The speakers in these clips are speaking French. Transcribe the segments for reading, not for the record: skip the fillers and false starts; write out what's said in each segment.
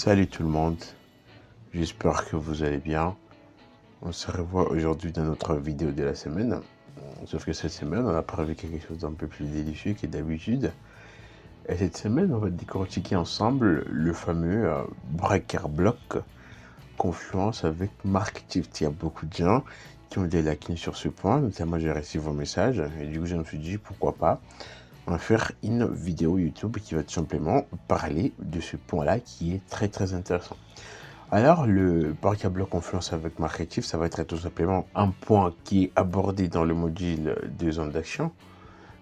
Salut tout le monde, j'espère que vous allez bien. On se revoit aujourd'hui dans notre vidéo de la semaine. Sauf que cette semaine, on a prévu quelque chose d'un peu plus délicieux que d'habitude. Et cette semaine, on va décortiquer ensemble le fameux Breaker Block Confluence avec Marketift. Il y a beaucoup de gens qui ont des lacunes sur ce point, notamment j'ai reçu vos messages. Et du coup, je me suis dit, pourquoi pas, on va faire une vidéo YouTube qui va tout simplement parler de ce point-là qui est très très intéressant. Alors, le Breaker Block Confluence avec Marketift, ça va être tout simplement un point qui est abordé dans le module de zone d'action.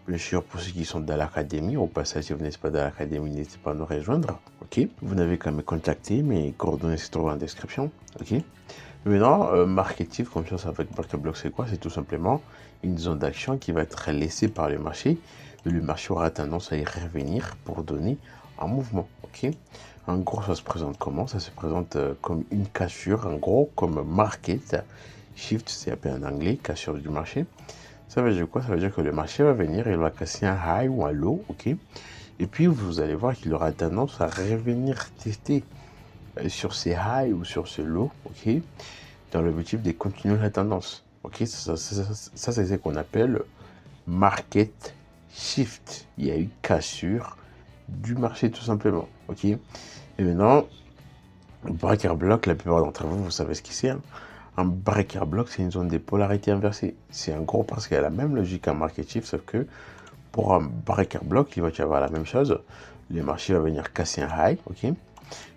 Bien sûr, pour ceux qui sont dans l'académie, au passage, si vous n'êtes pas dans l'académie, n'hésitez pas à nous rejoindre. Ok, vous n'avez qu'à me contacter, mes coordonnées se trouvent en description. Ok, maintenant, Marketift Confiance avec Breaker Block, c'est quoi? C'est tout simplement une zone d'action qui va être laissée par le marché. Et le marché aura tendance à y revenir pour donner un mouvement. Ok, en gros, ça se présente comment? Ça se présente comme une cassure, en gros, comme market shift, c'est appelé en anglais, cassure du marché. Ça veut dire quoi? Ça veut dire que le marché va venir, il va casser un high ou un low, ok? Et puis, vous allez voir qu'il aura tendance à revenir tester sur ces highs ou sur ce low, ok? Dans l'objectif de continuer la tendance, ok? Ça c'est ce qu'on appelle market shift. Il y a eu cassure du marché, tout simplement, ok? Et maintenant, Breaker Block, la plupart d'entre vous, vous savez ce que c'est, hein? Un Breaker Block, c'est une zone de polarité inversée. C'est en gros parce qu'il y a la même logique qu'un market shift, sauf que pour un Breaker Block, il va y avoir la même chose. Le marché va venir casser un high, ok?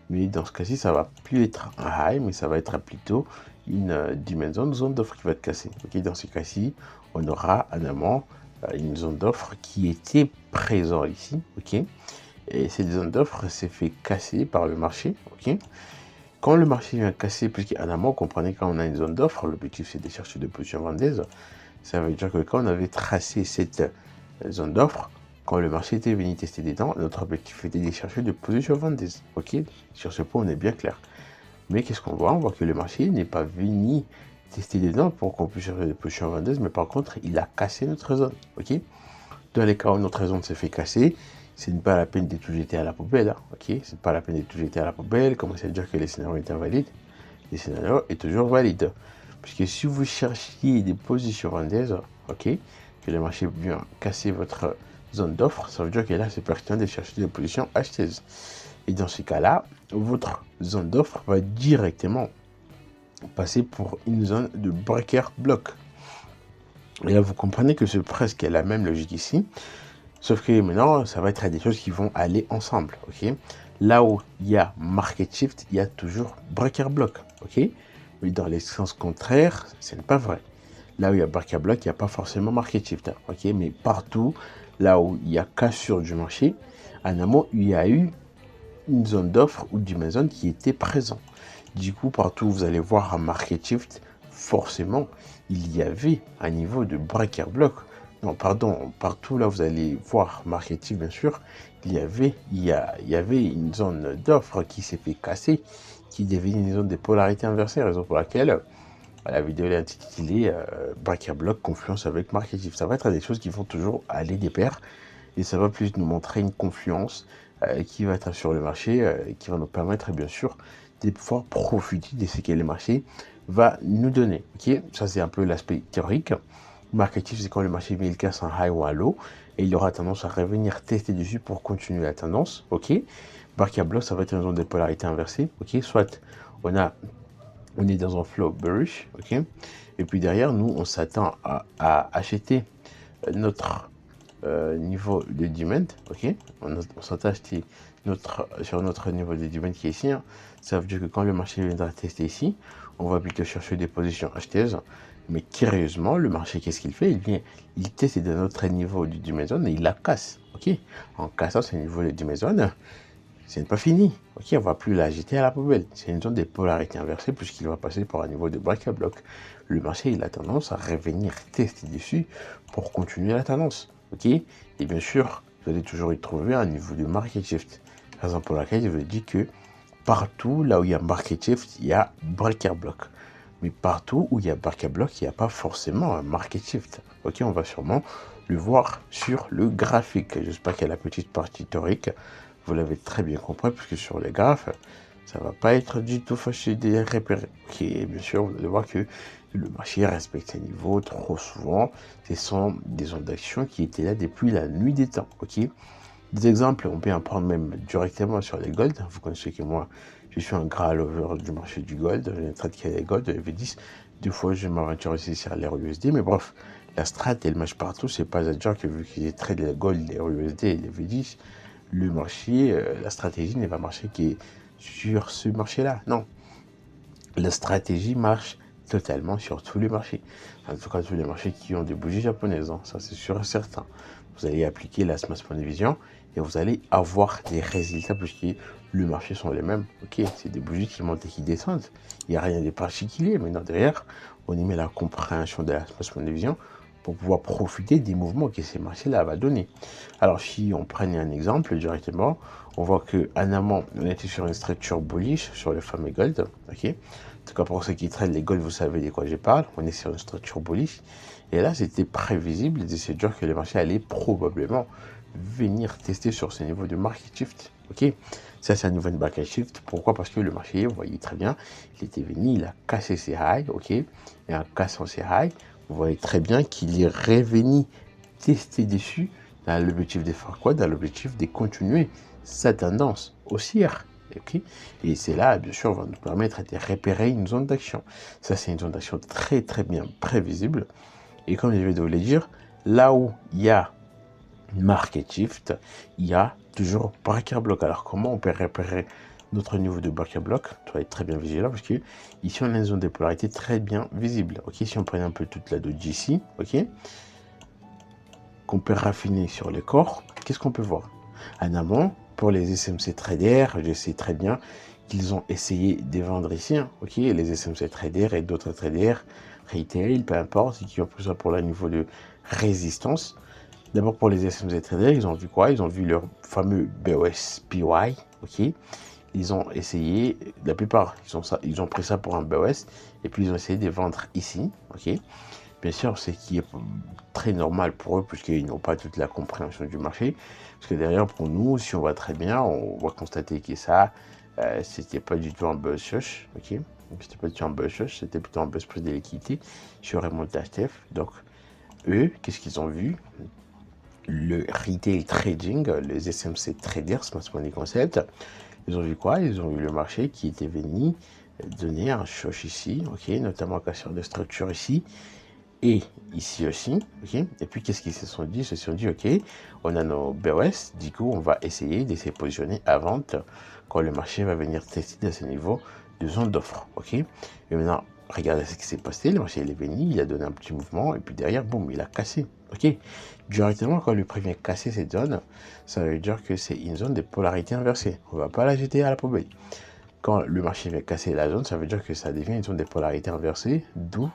Mais dans ce cas-ci, ça va plus être un high, mais ça va être plutôt une dimension, zone d'offre qui va être cassée. Ok, dans ce cas-ci, on aura en amont une zone d'offre qui était présente ici, ok? Et cette zone d'offre s'est fait casser par le marché, ok? Quand le marché vient casser, puisqu'en amont, comprenez, quand on a une zone d'offre, l'objectif c'est de chercher des positions vendeuses. Ça veut dire que quand on avait tracé cette zone d'offre, quand le marché était venu tester des dents, notre objectif était de chercher des positions vendeuses. Ok, sur ce point, on est bien clair. Mais qu'est-ce qu'on voit? On voit que le marché n'est pas venu tester des dents pour qu'on puisse chercher des positions vendeuses, mais par contre, il a cassé notre zone. Ok, dans les cas où notre zone s'est fait casser, ce n'est pas la peine de tout jeter à la poubelle. Hein, ok, c'est pas la peine de tout jeter à la poubelle. Commencez à dire que les scénarios étaient invalides. Les scénarios est toujours valide. Puisque si vous cherchiez des positions vendeuses, ok, que le marché vient casser votre zone d'offre, ça veut dire que là, c'est pertinent de chercher des positions acheteuses. Et dans ce cas-là, votre zone d'offre va directement passer pour une zone de breaker block. Et là, vous comprenez que c'est presque la même logique ici. Sauf que maintenant, ça va être des choses qui vont aller ensemble, ok? Là où il y a market shift, il y a toujours breaker block, ok? Mais dans les sens contraires, ce n'est pas vrai. Là où il y a breaker block, il n'y a pas forcément market shift, ok? Mais partout, là où il y a cassure du marché, en amont, il y a eu une zone d'offre ou d'une zone qui était présente. Du coup, partout où vous allez voir un market shift, forcément, il y avait un niveau de breaker block. Non, pardon, partout là vous allez voir marketing, bien sûr, il y avait une zone d'offre qui s'est fait casser, qui devenait une zone de polarité inversée, raison pour laquelle la vidéo est intitulée Breaker Block Confluence avec Marketing. Ça va être des choses qui vont toujours aller de pair et ça va plus nous montrer une confluence qui va être sur le marché, qui va nous permettre bien sûr de pouvoir profiter de ce que le marché va nous donner. Ok, ça c'est un peu l'aspect théorique. Marketing, c'est quand le marché il casse un high ou un low et il aura tendance à revenir tester dessus pour continuer la tendance. Ok, Breaker Block, ça va être une zone de polarité inversée. Ok, soit on est dans un flow bearish. Ok, et puis derrière nous on s'attend à acheter notre niveau de demand. Ok, on s'attend à acheter sur notre niveau de demand qui est ici. Hein. Ça veut dire que quand le marché viendra tester ici, on va plutôt chercher des positions acheteuses. Mais curieusement, le marché, qu'est-ce qu'il fait? Il teste de notre niveau du Dimezone et il la casse. Ok, en cassant ce niveau du Dimezone, ce n'est pas fini. Ok, on ne va plus la jeter à la poubelle. C'est une zone de polarité inversée puisqu'il va passer par un niveau de break block. Le marché, il a tendance à revenir tester dessus pour continuer la tendance. Ok, et bien sûr, vous allez toujours y trouver un niveau de market shift. Raison pour laquelle je vous dis que partout là où il y a market shift, il y a breaker block. Mais partout où il y a breaker block, il n'y a pas forcément un market shift. Ok, on va sûrement le voir sur le graphique. J'espère qu'il y a la petite partie théorique. Vous l'avez très bien compris, puisque sur les graphes, ça va pas être du tout facile de les repérer. Ok, bien sûr, vous allez voir que le marché respecte ses niveaux trop souvent. Ce sont des zones d'action qui étaient là depuis la nuit des temps. Ok, des exemples, on peut en prendre même directement sur les gold. Vous connaissez que moi, je suis un grand lover du marché du gold. J'ai une strat qui est les gold, le V10. Des fois, je m'aventure aussi sur les USD. Mais bref, la strat, elle marche partout. C'est pas à dire que vu qu'ils trade les gold, les USD et les V10, le marché, la stratégie ne va marcher que sur ce marché-là. Non, la stratégie marche totalement sur tous les marchés. En tout cas, tous les marchés qui ont des bougies japonaises. Hein. Ça, c'est sûr et certain. Vous allez appliquer la Smart Money Vision et vous allez avoir des résultats puisque le marché sont les mêmes. Ok, c'est des bougies qui montent et qui descendent. Il n'y a rien de particulier. Maintenant, derrière, on y met la compréhension de la Smart Money Vision pour pouvoir profiter des mouvements que ces marchés-là vont donner. Alors, si on prenait un exemple directement, on voit qu'en amont, on était sur une structure bullish sur le fameux gold. Ok, en tout cas, pour ceux qui traitent les gold, vous savez de quoi je parle. On est sur une structure bullish. Et là, c'était prévisible de se dire que le marché allait probablement venir tester sur ce niveau de market shift. Ok, ça c'est un niveau de market shift. Pourquoi? Parce que le marché, vous voyez très bien, il était venu, il a cassé ses highs. Ok, et en cassant ses highs, vous voyez très bien qu'il est revenu tester dessus dans l'objectif de faire quoi? Dans l'objectif de continuer sa tendance haussière. Okay? Et c'est là, bien sûr, va nous permettre de repérer une zone d'action. Ça, c'est une zone d'action très, très bien prévisible. Et comme je vais vous le dire, là où il y a market shift, il y a toujours breaker block. Alors, comment on peut repérer notre niveau de breaker block? Tu dois être très bien vigilant parce que ici, on a une zone de polarité très bien visible. Ok, si on prend un peu toute la doji ici, ok, qu'on peut raffiner sur les corps, qu'est-ce qu'on peut voir? En amont, pour les SMC traders, je sais très bien qu'ils ont essayé de vendre ici, hein, ok, les SMC traders et d'autres traders, retail, peu importe, qui ont pris ça pour le niveau de résistance. D'abord pour les SMC traders, ils ont vu quoi? Ils ont vu leur fameux BOSPY, ok. Ils ont essayé, la plupart, ils ont pris ça pour un BOS, et puis ils ont essayé de vendre ici, ok. Bien sûr, ce qui est très normal pour eux, puisqu'ils n'ont pas toute la compréhension du marché. Parce que derrière, pour nous, si on va très bien, on va constater que ça, c'était pas du tout un buzz shush, ok. C'était pas du tout un buzz shush, c'était plutôt un buzz plus de liquidité sur un montage TF. Donc, eux, qu'est-ce qu'ils ont vu? Le retail trading, les SMC traders, Smart Money Concept, ils ont vu quoi? Ils ont vu le marché qui était venu donner un shush ici, ok, notamment cassure de structure ici, et ici aussi, ok. Et puis qu'est-ce qu'ils se sont dit? Ils se sont dit, ok, on a nos BOS, du coup on va essayer de se positionner à vente quand le marché va venir tester à ce niveau de zone d'offre, ok. Et maintenant, regardez ce qui s'est passé, le marché il est venu, il a donné un petit mouvement, et puis derrière, boum, il a cassé, ok. Directement, quand le prix vient casser cette zone, ça veut dire que c'est une zone de polarité inversée. On ne va pas la jeter à la poubelle. Quand le marché vient casser la zone, ça veut dire que ça devient une zone de polarité inversée, d'où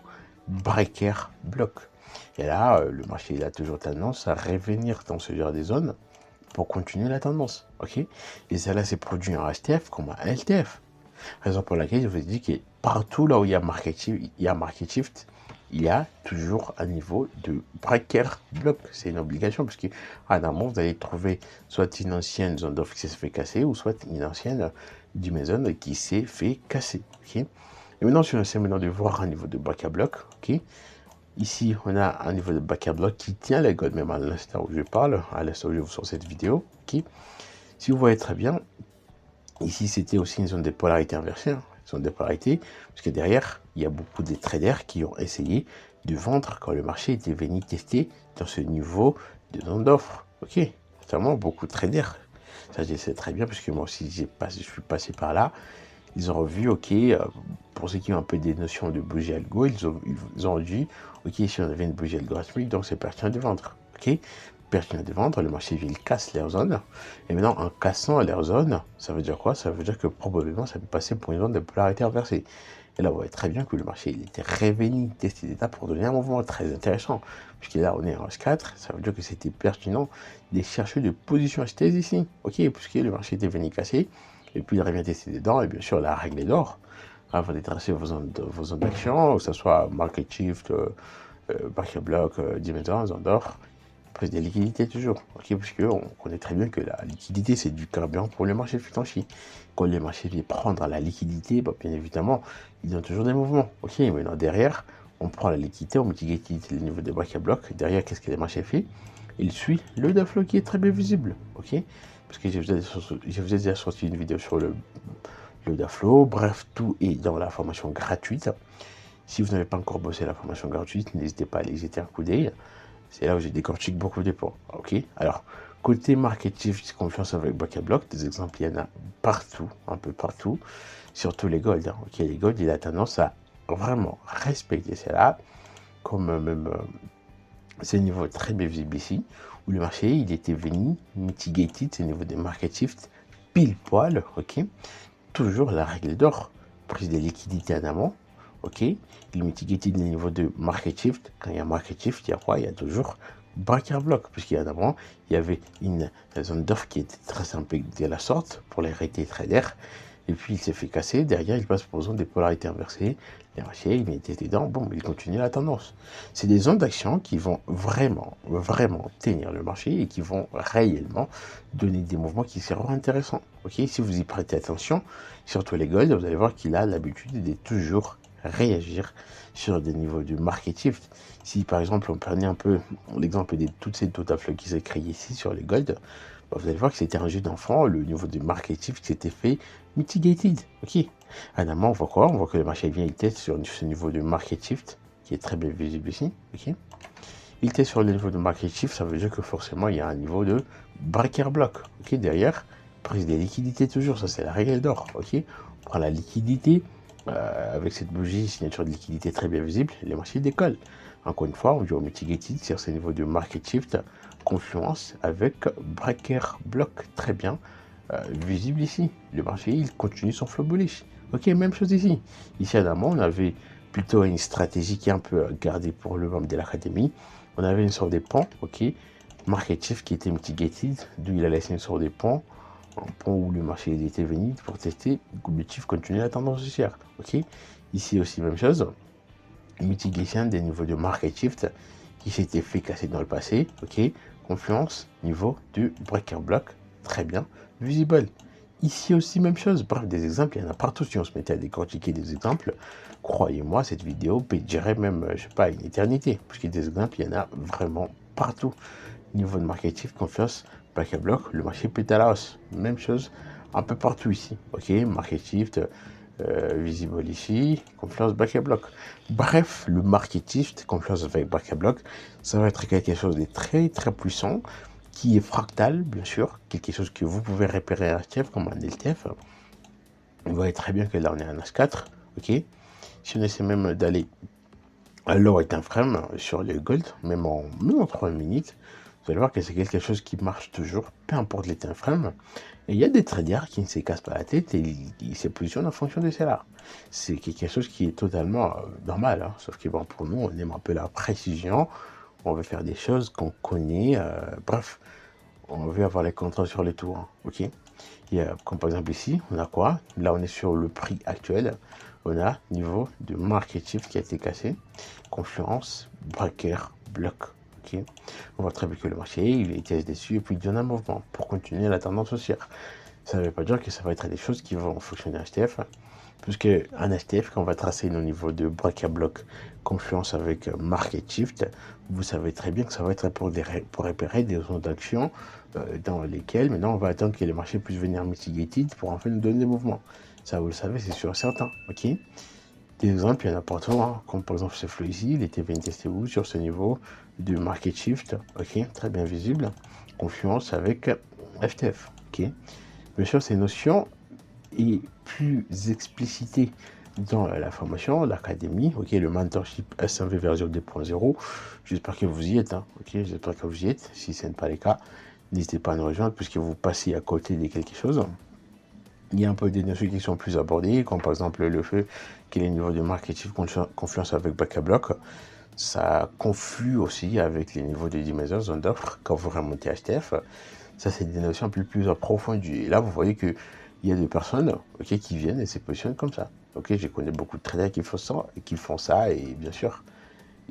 breaker block. Et là, le marché il a toujours tendance à revenir dans ce genre de zone pour continuer la tendance. Ok. Et cela s'est produit en HTF comme en LTF. Raison pour laquelle je vous dis que partout là où il y a market shift, il y a toujours un niveau de breaker block. C'est une obligation parce qu'en amont, vous allez trouver soit une ancienne zone d'offre qui s'est fait casser ou soit une ancienne du maison qui s'est fait casser. Okay. Et maintenant, si on essaie maintenant de voir un niveau de breaker block, ok. Ici, on a un niveau de breaker block qui tient les gold, même à l'instant où je parle, à l'instant où je vous sors cette vidéo. Ok. Si vous voyez très bien, ici, c'était aussi une zone de polarité inversée, hein, zone de polarité, parce que derrière, il y a beaucoup de traders qui ont essayé de vendre quand le marché était venu tester dans ce niveau de zone d'offre. Ok, notamment beaucoup de traders. Ça, je sais très bien, parce que moi aussi, je suis passé par là. Ils ont revu, ok, pour ceux qui ont un peu des notions de bougie algo, ils ont dit, ok, si on avait une bougie algorithmique, donc c'est pertinent de vendre. Ok, pertinent de vendre, le marché il casse leur zone. Et maintenant, en cassant leur zone, ça veut dire quoi? Ça veut dire que probablement ça peut passer pour une zone de polarité inversée. Et là, vous voyez très bien que le marché il était revenu tester d'état pour donner un mouvement très intéressant. Puisque là, on est en H4, ça veut dire que c'était pertinent de chercher des positions achetées ici. Ok, puisque le marché était venu casser, et puis il revient tester dedans, et bien sûr, la règle est d'or. Avant de tracer vos zones d'action, que ce soit market shift, breaker block, dimension, zone d'or. prise de liquidité toujours, ok, parce qu'on connaît très bien que la liquidité, c'est du carburant pour le marché financier. Quand les marchés viennent prendre la liquidité, bah, bien évidemment, ils ont toujours des mouvements, ok, maintenant derrière, on prend la liquidité, on mitigate le niveau des break à bloc, derrière, qu'est-ce que les marchés font? Il suit le Daflo qui est très bien visible, ok, parce que je vous ai déjà sorti une vidéo sur le Daflo, bref, tout est dans la formation gratuite. Si vous n'avez pas encore bossé la formation gratuite, n'hésitez pas à aller jeter un coup d'œil. C'est là où j'ai décortique beaucoup de points. Ok. Alors, côté marketing, confiance avec Back Block, des exemples, il y en a partout, un peu partout, surtout les gold. Hein. Ok, les gold, il a tendance à vraiment respecter cela, comme même ces niveaux très bien visibles ici, où le marché, il était venu mitigated, ces niveaux de market shift, pile poil, ok. Toujours la règle d'or, prise de liquidité en amont, ok, il mitigated les niveaux de market shift. Quand il y a market shift, il y a quoi? Il y a toujours breaker block, puisqu'il y a d'abord, il y avait une zone d'offre qui était très simple de la sorte pour les retail traders, et puis il s'est fait casser. Derrière, il passe pour zone des polarités inversées. Les marchés, il était dedans, bon, il continue la tendance. C'est des zones d'action qui vont vraiment, vraiment tenir le marché et qui vont réellement donner des mouvements qui seront intéressants. Ok, si vous y prêtez attention, surtout les gold, vous allez voir qu'il a l'habitude de toujours réagir sur des niveaux de market shift. Si par exemple on prenait un peu l'exemple de toutes ces taux flow qui s'est créé ici sur les gold, bah, vous allez voir que c'était un jeu d'enfant, le niveau de market shift s'était fait mitigated. Ok. Finalement, on voit quoi? On voit que le marché vient, il teste sur ce niveau de market shift qui est très bien visible ici. Ok. Il teste sur le niveau de market shift, ça veut dire que forcément il y a un niveau de breaker block. Ok. Derrière, prise des liquidités toujours, ça c'est la règle d'or. Ok. On prend la liquidité. Avec cette bougie, signature de liquidité très bien visible, les marchés décollent. Encore une fois, on vient au mitigated sur ce niveau de market shift, confluence avec breaker block très bien visible ici. Le marché, il continue son flow bullish. Ok, même chose ici. Ici, à Damon, on avait plutôt une stratégie qui est un peu gardée pour le membre de l'académie. On avait une sorte de pont, ok, market shift qui était mitigated, d'où il a laissé une sorte de pont. Un pont où le marché était venu pour tester, l'objectif continuer la tendance haussière. Ok, ici aussi même chose, mitigation des niveaux de market shift qui s'était fait casser dans le passé. Ok, confluence, niveau de breaker block, très bien, visible. Ici aussi même chose, bref, des exemples, il y en a partout. Si on se mettait à décortiquer des exemples, croyez-moi, cette vidéo peut durer même, je sais pas, une éternité, parce que des exemples, il y en a vraiment partout. Niveau de market shift, confiance, breaker block, le marché pète à la hausse. Même chose un peu partout ici. Ok, market shift, visible ici, confiance, breaker block. Bref, le market shift, confiance avec breaker block, ça va être quelque chose de très très puissant, qui est fractal, bien sûr, quelque chose que vous pouvez repérer à STF comme un LTF. On voit très bien que là on est à NAS4, ok. Si on essaie même d'aller à lower time frame sur le gold, même en 3 minutes, vous allez voir que c'est quelque chose qui marche toujours, peu importe les time frames. Et il y a des traders qui ne se cassent pas la tête et ils se positionnent en fonction de cela. C'est quelque chose qui est totalement normal, hein. Sauf que bon, pour nous, on aime un peu la précision. On veut faire des choses qu'on connaît. Bref, on veut avoir les contrôles sur les tours. Hein, ok. Et, comme par exemple ici, on a quoi? Là, on est sur le prix actuel. On a niveau de market shift qui a été cassé. Confluence, breaker, bloc. Okay. On voit très bien que le marché, il est dessus et puis il donne un mouvement pour continuer la tendance haussière. Ça ne veut pas dire que ça va être des choses qui vont fonctionner en HTF, puisque en HTF, quand on va tracer nos niveaux de break à bloc, confluence avec market shift, vous savez très bien que ça va être pour repérer des zones d'action dans lesquelles maintenant on va attendre que les marchés puissent venir mitigated pour enfin nous donner des mouvements. Ça, vous le savez, c'est sûr et certain. Ok. Des exemples, il y en a partout, hein, comme par exemple ce flow ici, il était venu tester où sur ce niveau de market shift, ok, très bien visible, confluence avec FTF, ok. Bien sûr, ces notions est plus explicitées dans la formation, l'académie, ok, le mentorship SMV version 2.0. J'espère que vous y êtes, hein, ok, j'espère que vous y êtes. Si ce n'est pas le cas, n'hésitez pas à nous rejoindre puisque vous passez à côté de quelque chose. Il y a un peu des notions qui sont plus abordées, comme par exemple le fait qu'il y ait un niveau de marketing confluence avec back à bloc. Ça conflue aussi avec les niveaux de 10 mesures, zone d'offre, quand vous remontez HTF. Ça, c'est des notions un peu plus approfondies. Et là, vous voyez qu'il y a des personnes okay, qui viennent et se positionnent comme ça. Ok, je connais beaucoup de traders qui font ça, et bien sûr,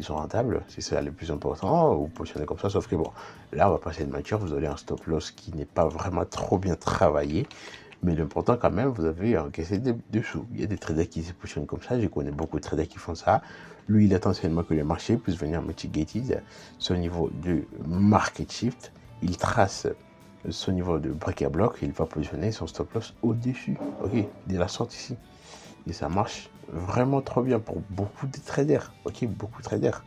ils sont rentables, c'est ça le plus important, vous positionnez comme ça, sauf que bon, là on va passer de nature, vous avez un stop loss qui n'est pas vraiment trop bien travaillé, mais l'important quand même, vous avez encaissé des dessous. Il y a des traders qui se positionnent comme ça, je connais beaucoup de traders qui font ça. Lui, il attend seulement que le marché puisse venir mitigated son niveau de market shift, il trace son niveau de break à bloc, il va positionner son stop loss au-dessus, ok, de la sorte ici. Et ça marche vraiment trop bien pour beaucoup de traders, ok, beaucoup de traders.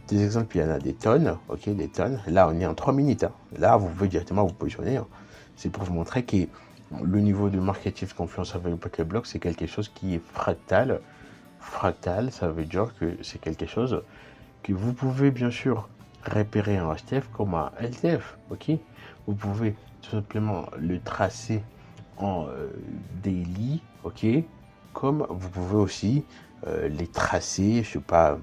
Des exemples, il y en a des tonnes, ok, des tonnes. Là, on est en 3 minutes. Hein. Là, vous pouvez directement vous positionner. Hein. C'est pour vous montrer que le niveau de market shift confiance avec le paquet bloc, c'est quelque chose qui est fractal. Fractal, ça veut dire que c'est quelque chose que vous pouvez bien sûr repérer en HTF comme un LTF, ok. Vous pouvez tout simplement le tracer en daily, ok. Comme vous pouvez aussi les tracer, je sais pas,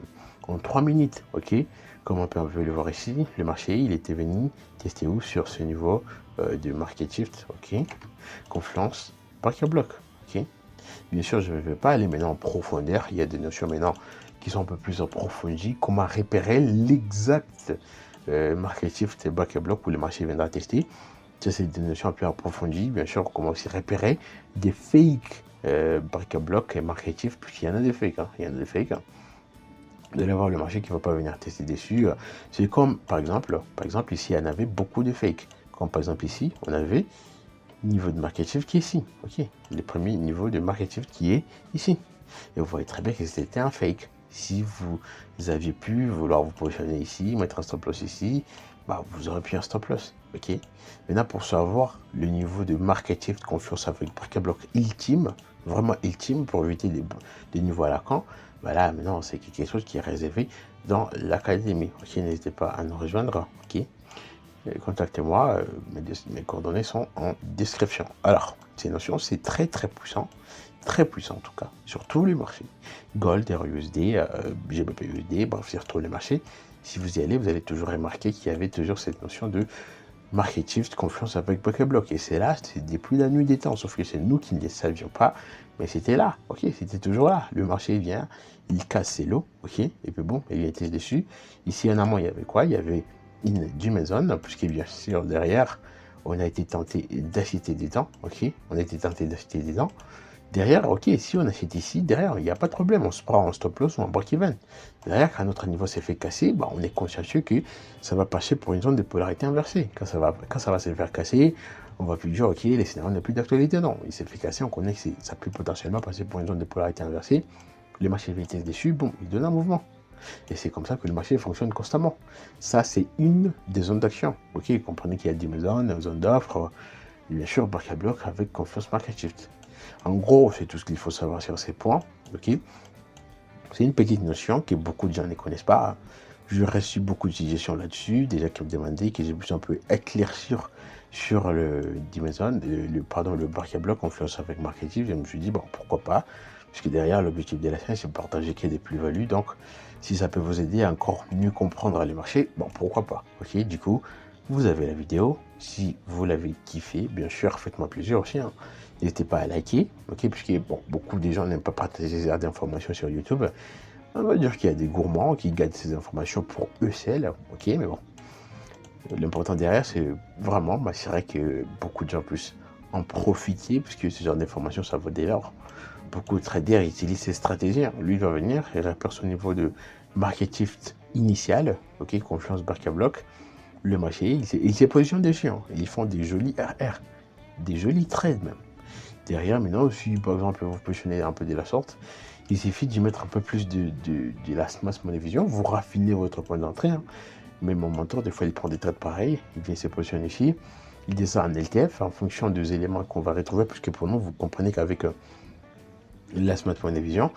en 3 minutes, ok. Comme on peut le voir ici, le marché, il était venu tester où sur ce niveau de market shift, ok. Confiance, market bloc, ok. Bien sûr, je ne vais pas aller maintenant en profondeur. Il y a des notions maintenant qui sont un peu plus approfondies. Comment repérer l'exact market shift back block où le marché viendra tester. Ça, c'est des notions un peu approfondies. Bien sûr, comment aussi repérer des fakes back block et market shift, puisqu'il y en a des fakes. Hein. Il y en a des fakes. Hein. Vous allez voir le marché qui ne va pas venir tester dessus. C'est comme, par exemple, ici, il y en avait beaucoup de fakes. Comme par exemple ici, on avait niveau de market shift qui est ici, ok, le premier niveau de market shift qui est ici, et vous voyez très bien que c'était un fake. Si vous aviez pu vouloir vous positionner ici, mettre un stop loss ici, bah, vous aurez pu un stop loss, ok. Maintenant, pour savoir le niveau de market shift confiance avec break bloc ultime, vraiment ultime, pour éviter des niveaux à la can, bah là maintenant c'est quelque chose qui est réservé dans l'académie, ok. N'hésitez pas à nous rejoindre, ok. Contactez-moi, mes coordonnées sont en description. Alors, ces notions, c'est très puissant en tout cas, sur tous les marchés. Gold, RUSD, GBP-USD, bref, sur tous les marchés. Si vous y allez, vous allez toujours remarquer qu'il y avait toujours cette notion de market shift, confiance avec pocket block. Et c'est là, c'est depuis la nuit des temps, sauf que c'est nous qui ne les savions pas, mais c'était là, ok, c'était toujours là. Le marché vient, il casse ses lots, ok, et puis bon, il était dessus. Ici en amont, il y avait quoi? Il y avait du Maison, puisque bien sûr derrière, on a été tenté d'acheter des dents, ok, on a été tenté d'acheter des dents. Derrière, ok, si on achète ici, derrière, il n'y a pas de problème, on se prend en stop loss ou en break-even. Derrière, quand notre niveau s'est fait casser, bah, on est consciencieux que ça va passer pour une zone de polarité inversée. Quand ça va se faire casser, on va plus dire, ok, les scénarios n'ont plus d'actualité. Non, il s'est fait casser, on connaît que ça peut potentiellement passer pour une zone de polarité inversée. Le marché vitesse dessus, bon, il donne un mouvement. Et c'est comme ça que le marché fonctionne constamment. Ça, c'est une des zones d'action. Ok, vous comprenez qu'il y a des zones, zone d'offre, bien sûr, market block avec confiance market shift. En gros, c'est tout ce qu'il faut savoir sur ces points. Ok, c'est une petite notion que beaucoup de gens ne connaissent pas. Je reçu beaucoup de suggestions là-dessus, déjà qui me demandaient que j'ai pu un peu éclaircir sur le Dimension, le market block confiance avec market shift. Je me suis dit, bon, pourquoi pas, puisque derrière, l'objectif de la chaîne, c'est de partager qu'il y a des plus-values. Donc, si ça peut vous aider à encore mieux comprendre les marchés, bon, pourquoi pas. Ok, du coup, vous avez la vidéo. Si vous l'avez kiffé, bien sûr, faites-moi plaisir aussi. Hein. N'hésitez pas à liker, ok, puisque bon, beaucoup de gens n'aiment pas partager ces informations sur YouTube. On va dire qu'il y a des gourmands qui gardent ces informations pour eux seuls, ok, mais bon. L'important derrière, c'est vraiment m'assurer que beaucoup de gens puissent en profiter, puisque ce genre d'informations, ça vaut des l'or. Beaucoup de traders utilisent ces stratégies. Hein. Lui, il va venir, il repère son niveau de market shift initial, ok, confiance back à bloc. Le marché, il s'est positionné dessus. Hein. Ils font des jolis RR, des jolis trades même. Derrière, maintenant, si par exemple vous positionnez un peu de la sorte, il suffit d'y mettre un peu plus de last mass money vision, vous raffinez votre point d'entrée. Hein. Mais mon mentor, des fois, il prend des trades pareils, il vient se positionner ici, il descend en LTF en fonction des éléments qu'on va retrouver, puisque pour nous, vous comprenez qu'avec last mass money vision,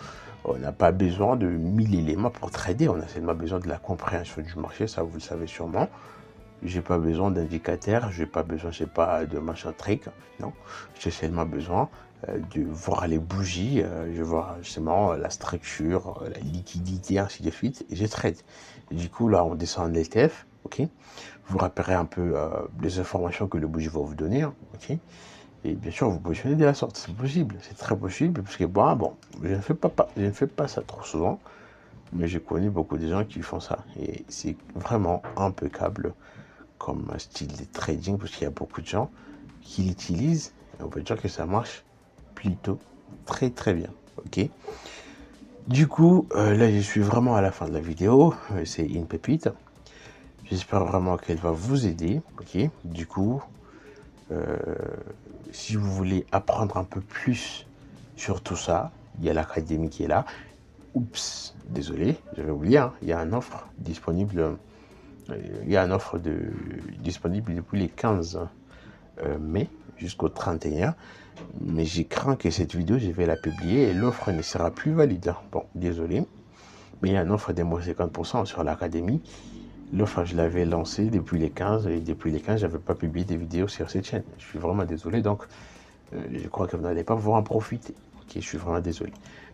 on n'a pas besoin de 1000 éléments pour trader, on a seulement besoin de la compréhension du marché, ça vous le savez sûrement. J'ai pas besoin d'indicateurs, j'ai pas besoin, je sais pas, de machin trick, non. J'ai seulement besoin de voir les bougies, je vois justement la structure, la liquidité, ainsi de suite, et je trade. Et du coup, là, on descend en LTF, ok. Vous repérez un peu les informations que le bougie va vous donner, hein, ok. Et bien sûr, vous positionnez de la sorte, c'est possible, c'est très possible, parce que bon, je ne fais pas ça trop souvent. mais j'ai connu beaucoup de gens qui font ça. Et c'est vraiment impeccable comme style de trading, parce qu'il y a beaucoup de gens qui l'utilisent. Et on peut dire que ça marche plutôt très bien. Ok. Du coup, là, je suis vraiment à la fin de la vidéo. C'est une pépite. J'espère vraiment qu'elle va vous aider. Ok. Du coup, si vous voulez apprendre un peu plus sur tout ça, il y a l'académie qui est là. Oups, désolé, j'avais oublié, hein, il y a une offre disponible. Il y a une offre disponible depuis les 15 mai jusqu'au 31. Mais j'ai craint que cette vidéo, je vais la publier et l'offre ne sera plus valide. Bon, désolé. Mais il y a une offre des moins 50% sur l'académie. L'offre, je l'avais lancée depuis les 15 et depuis les 15, je n'avais pas publié des vidéos sur cette chaîne. Je suis vraiment désolé. Donc, je crois que vous n'allez pas pouvoir en profiter. Ok, je suis vraiment désolé.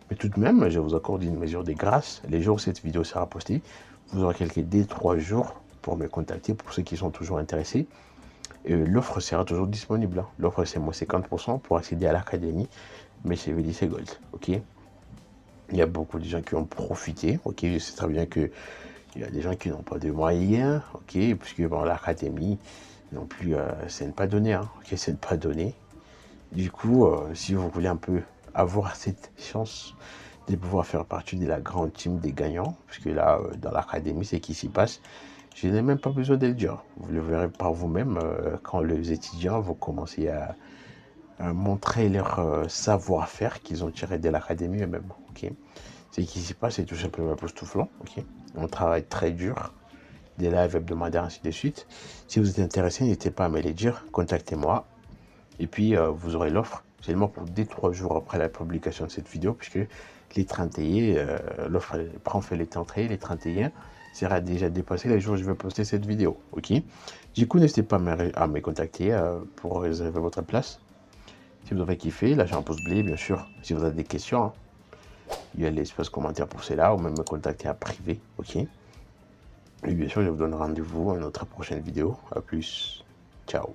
Mais tout de même, je vous accorde une mesure de grâce. Les jours où cette vidéo sera postée, vous aurez quelques 2-3 jours pour me contacter pour ceux qui sont toujours intéressés. L'offre sera toujours disponible. Hein. L'offre, c'est moins 50% pour accéder à l'académie, mais c'est VDC Gold. Ok. Il y a beaucoup de gens qui ont profité. Ok. Je sais très bien qu'il y a des gens qui n'ont pas de moyens. Ok. Puisque bon, l'académie non plus, c'est ne pas donné. Hein. Ok. C'est ne pas donné. Du coup, si vous voulez un peu avoir cette chance de pouvoir faire partie de la grande team des gagnants, puisque là, dans l'académie, c'est qui s'y passe. Je n'ai même pas besoin de le dire. Vous le verrez par vous-même quand les étudiants vont commencer à montrer leur savoir-faire qu'ils ont tiré de l'académie eux-mêmes. Okay. Ce qui s'y passe, c'est tout simplement époustouflant. Okay. On travaille très dur, des lives hebdomadaires, ainsi de suite. Si vous êtes intéressé, n'hésitez pas à me le dire. Contactez-moi. Et puis, vous aurez l'offre seulement pour 2-3 jours après la publication de cette vidéo, puisque les 31, l'offre prend fait les 31, les 31 sera déjà dépassé les jours où je vais poster cette vidéo. Ok. Du coup, n'hésitez pas à me contacter pour réserver votre place. Si vous avez kiffé, lâchez un pouce bleu, bien sûr. Si vous avez des questions, hein, il y a l'espace commentaire pour cela, ou même me contacter à privé. Ok. Et bien sûr, je vous donne rendez-vous à notre prochaine vidéo. À plus. Ciao.